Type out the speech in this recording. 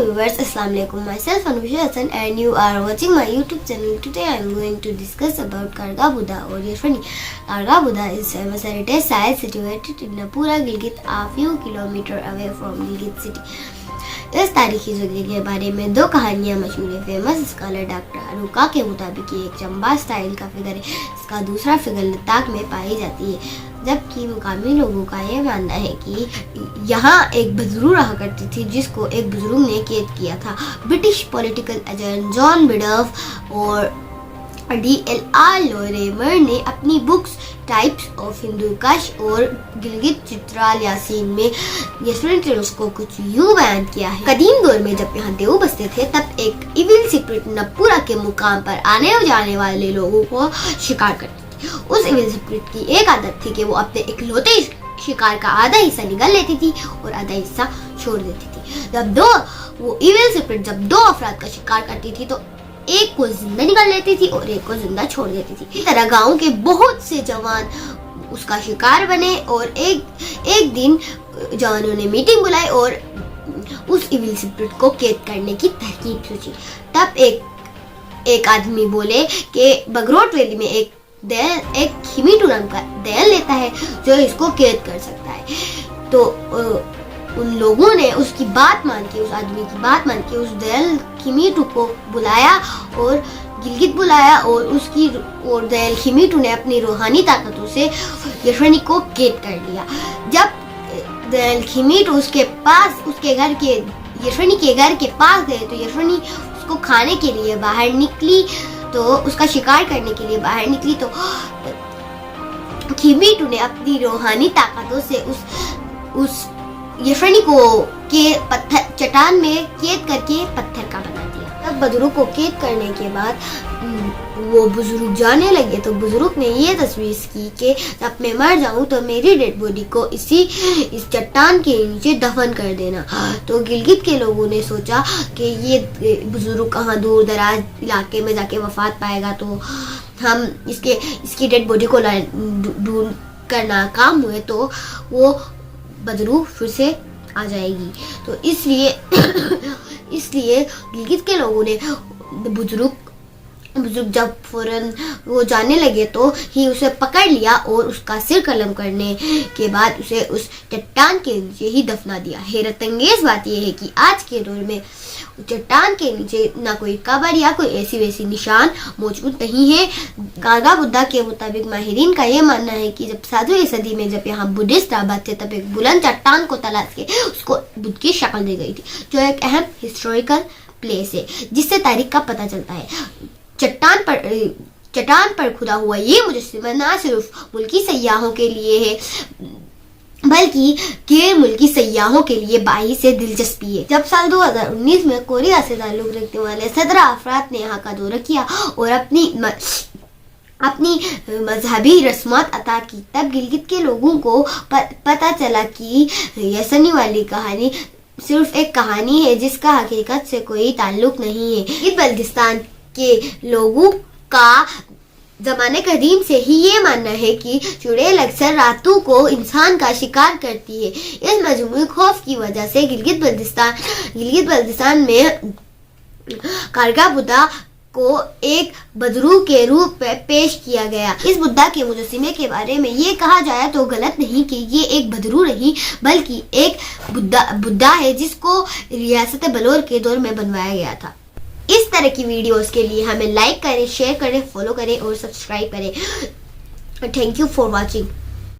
viewers, Assalamualaikum. Myself Anusha Hassan and you are watching my YouTube channel. Today I am going to discuss about Karga Buddha or Yashwani. Karga Buddha is famous heritage site situated in Napura, Gilgit, a few kilometers away from Gilgit city. इस तारीखी जगह के बारे में दो कहानियां मशहूर है. फेमस स्कॉलर डॉक्टर अरुका के मुताबिक ये एक चंबा स्टाइल का फिगर है. इसका दूसरा फिगर लद्दाख में पाई जाती है, जबकि मुकामी लोगों का ये मानना है कि यहाँ एक बजरू रहा करती थी जिसको एक बुजुर्ग ने कैद किया था. ब्रिटिश पॉलिटिकल एजेंट जॉन बिडफ और DLR लोरेमर ने अपनी बुक्स टाइप्स ऑफ हिंदू कश और गिलगित चित्राल यासीन में यशवंत ट्रेल्स को कुछ यूं बयान किया है. कदीम दौर में जब यहाँ देव बसते थे तब एक इविल स्पिरिट नपुरा के मुकाम पर आने और जाने वाले लोगों को शिकार करती थी. उस इविल स्पिरिट की एक आदत थी कि वो अपने इकलौते शिकार का आधा हिस्सा निगल लेती थी और आधा हिस्सा छोड़ देती थी. जब दो अफराद का शिकार करती थी तो एक को जिंदा निकाल लेती थी और एक को जिंदा छोड़ देती थी. इस तरह गांव के बहुत से जवान उसका शिकार बने और एक दिन जवानों ने मीटिंग बुलाई और उस इविल स्पिरिट को कैद करने की तरकीब सोची. तब एक आदमी बोले कि बगरोट वैली में एक खिमीटू नाम का दयाल लेता है जो इसको कैद कर सकता है. तो उन लोगों ने उसकी बात मान के, उस आदमी की बात मान के उस दयाल खिमीटू को बुलाया और गिलगित बुलाया और दयाल खिमीटू ने अपनी रूहानी ताकतों से यशवनी को कैद कर लिया. जब दयाल खिमीटू यशवनी के घर के पास गए तो यशवनी उसको खाने के लिए बाहर निकली, तो उसका शिकार करने के लिए बाहर निकली तो खिमीटू ने अपनी रूहानी ताकतों से उस यशवनी को चट्टान में कैद करके पत्थर का बना दिया. तब बुजुर्ग को कैद करने के बाद वो बुजुर्ग जाने लगे तो बुजुर्ग ने ये तजवीज़ की कि जब मैं मर जाऊं तो मेरी डेड बॉडी को इस चट्टान के नीचे दफन कर देना. तो गिलगित के लोगों ने सोचा कि ये बुजुर्ग कहाँ दूर दराज इलाके में जाके वफात पाएगा, तो हम इसकी डेड बॉडी को ढूंढ कर नाकाम हुए तो वो बदरू फिर से आ जाएगी. तो इसलिए गिलगित के लोगों ने बुजुर्ग जब फौरन वो जाने लगे तो ही उसे पकड़ लिया और उसका सिर कलम करने के बाद उसे उस चट्टान के नीचे ही दफना दिया. हैरत अंगेज बात यह है कि आज के दौर में चट्टान के नीचे ना कोई कब्र या कोई ऐसी वैसी निशान मौजूद नहीं है. कागा बुद्धा के मुताबिक माहिरीन का ये मानना है कि जब 7वीं सदी में जब यहाँ बुद्धिस्ट आबाद थे तब एक बुलंद चट्टान को तलाश के उसको बुद्ध की शक्ल दी गई थी, जो एक अहम हिस्टोरिकल प्लेस है जिससे तारीख का पता चलता है. चट्टान पर खुदा हुआ ये मुजस्समा न सिर्फ मुल्की सयाहों के लिए है बल्कि गैर मुल्की सयाहों के लिए बाई से दिलचस्पी है. जब साल 2019 में कोरिया से ताल्लुक रखने वाले 17 अफराद ने यहाँ का दौरा किया और अपनी मजहबी रस्मात अता की, तब गिलगित के लोगों को पता चला कि यशवनी वाली कहानी सिर्फ एक कहानी है जिसका हकीकत से कोई ताल्लुक नहीं है. इस बल्दिस्तान के लोगों का ज़माने कदीम से ही ये मानना है कि चुड़ैल अक्सर रातों को इंसान का शिकार करती है. इस मजमूई खौफ की वजह से गिलगित बल्दिस्तान में कारगा बुद्धा को एक बदरू के रूप में पेश किया गया. इस बुद्धा के मुजस्सिमे के बारे में ये कहा जाए तो गलत नहीं कि ये एक बदरू नहीं बल्कि एक बुद्धा है जिसको रियासत बलोर के दौर में बनवाया गया था. इस तरह की वीडियोस के लिए हमें लाइक करें, शेयर करें, फॉलो करें और सब्सक्राइब करें. Thank you for watching.